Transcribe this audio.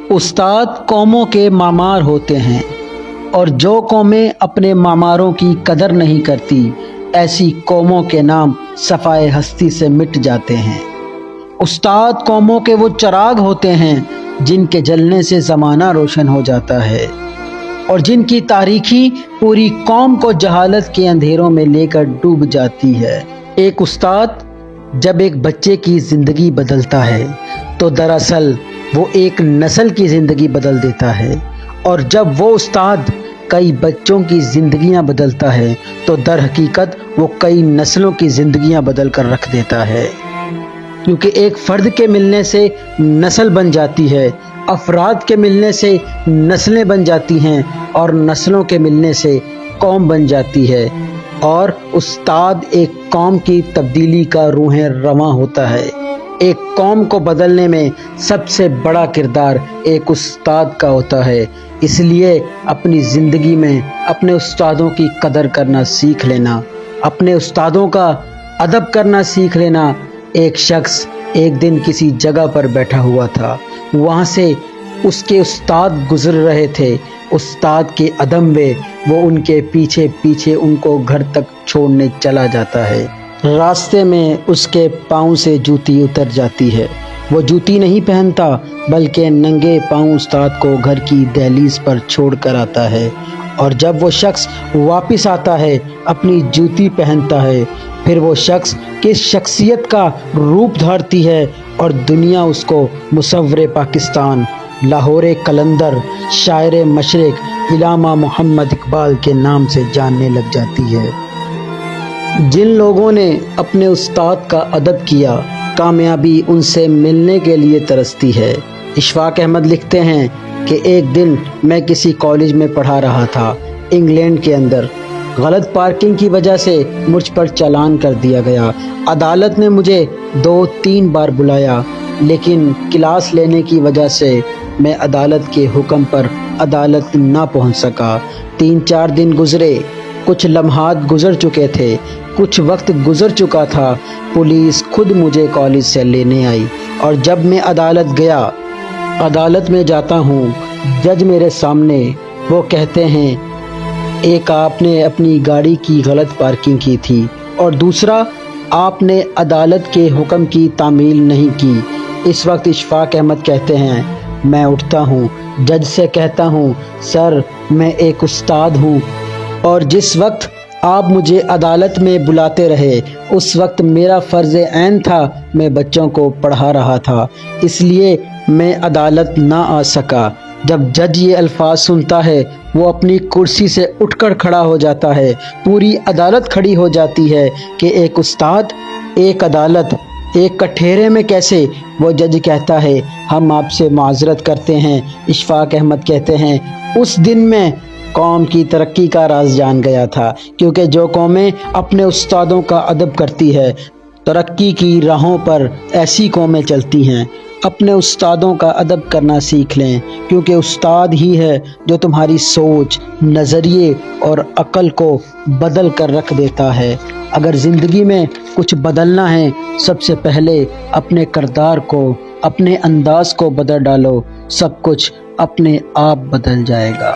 استاد قوموں کے معمار ہوتے ہیں اور جو قومیں اپنے معماروں کی قدر نہیں کرتی ایسی قوموں کے نام صفائے ہستی سے مٹ جاتے ہیں۔ استاد قوموں کے وہ چراغ ہوتے ہیں جن کے جلنے سے زمانہ روشن ہو جاتا ہے اور جن کی تاریکی پوری قوم کو جہالت کے اندھیروں میں لے کر ڈوب جاتی ہے۔ ایک استاد جب ایک بچے کی زندگی بدلتا ہے تو دراصل وہ ایک نسل کی زندگی بدل دیتا ہے، اور جب وہ استاد کئی بچوں کی زندگیاں بدلتا ہے تو در حقیقت وہ کئی نسلوں کی زندگیاں بدل کر رکھ دیتا ہے، کیونکہ ایک فرد کے ملنے سے نسل بن جاتی ہے، افراد کے ملنے سے نسلیں بن جاتی ہیں اور نسلوں کے ملنے سے قوم بن جاتی ہے، اور استاد ایک قوم کی تبدیلی کا روح رواں ہوتا ہے۔ ایک قوم کو بدلنے میں سب سے بڑا کردار ایک استاد کا ہوتا ہے، اس لیے اپنی زندگی میں اپنے استادوں کی قدر کرنا سیکھ لینا، اپنے استادوں کا ادب کرنا سیکھ لینا۔ ایک شخص ایک دن کسی جگہ پر بیٹھا ہوا تھا، وہاں سے اس کے استاد گزر رہے تھے، استاد کے عدم میں وہ ان کے پیچھے پیچھے ان کو گھر تک چھوڑنے چلا جاتا ہے۔ راستے میں اس کے پاؤں سے جوتی اتر جاتی ہے، وہ جوتی نہیں پہنتا بلکہ ننگے پاؤں استاد کو گھر کی دہلیز پر چھوڑ کر آتا ہے، اور جب وہ شخص واپس آتا ہے اپنی جوتی پہنتا ہے، پھر وہ شخص کس شخصیت کا روپ دھارتی ہے اور دنیا اس کو مصور پاکستان، لاہور قلندر، شاعر مشرق علامہ محمد اقبال کے نام سے جاننے لگ جاتی ہے۔ جن لوگوں نے اپنے استاد کا ادب کیا، کامیابی ان سے ملنے کے لیے ترستی ہے۔ اشفاق احمد لکھتے ہیں کہ ایک دن میں کسی کالج میں پڑھا رہا تھا انگلینڈ کے اندر، غلط پارکنگ کی وجہ سے مجھ پر چالان کر دیا گیا۔ عدالت نے مجھے 2-3 بار بلایا، لیکن کلاس لینے کی وجہ سے میں عدالت کے حکم پر عدالت نہ پہنچ سکا۔ 3-4 دن گزرے، کچھ لمحات گزر چکے تھے، کچھ وقت گزر چکا تھا، پولیس خود مجھے کالج سے لینے آئی، اور جب میں عدالت گیا، عدالت میں جاتا ہوں، جج میرے سامنے، وہ کہتے ہیں ایک آپ نے اپنی گاڑی کی غلط پارکنگ کی تھی، اور دوسرا آپ نے عدالت کے حکم کی تعمیل نہیں کی۔ اس وقت اشفاق احمد کہتے ہیں میں اٹھتا ہوں، جج سے کہتا ہوں سر میں ایک استاد ہوں، اور جس وقت آپ مجھے عدالت میں بلاتے رہے اس وقت میرا فرض عین تھا، میں بچوں کو پڑھا رہا تھا، اس لیے میں عدالت نہ آ سکا۔ جب جج یہ الفاظ سنتا ہے وہ اپنی کرسی سے اٹھ کر کھڑا ہو جاتا ہے، پوری عدالت کھڑی ہو جاتی ہے کہ ایک استاد، ایک عدالت، ایک کٹہرے میں کیسے؟ وہ جج کہتا ہے ہم آپ سے معذرت کرتے ہیں۔ اشفاق احمد کہتے ہیں اس دن میں قوم کی ترقی کا راز جان گیا تھا، کیونکہ جو قومیں اپنے استادوں کا ادب کرتی ہے ترقی کی راہوں پر ایسی قومیں چلتی ہیں۔ اپنے استادوں کا ادب کرنا سیکھ لیں، کیونکہ استاد ہی ہے جو تمہاری سوچ، نظریے اور عقل کو بدل کر رکھ دیتا ہے۔ اگر زندگی میں کچھ بدلنا ہے سب سے پہلے اپنے کردار کو، اپنے انداز کو بدل ڈالو، سب کچھ اپنے آپ بدل جائے گا۔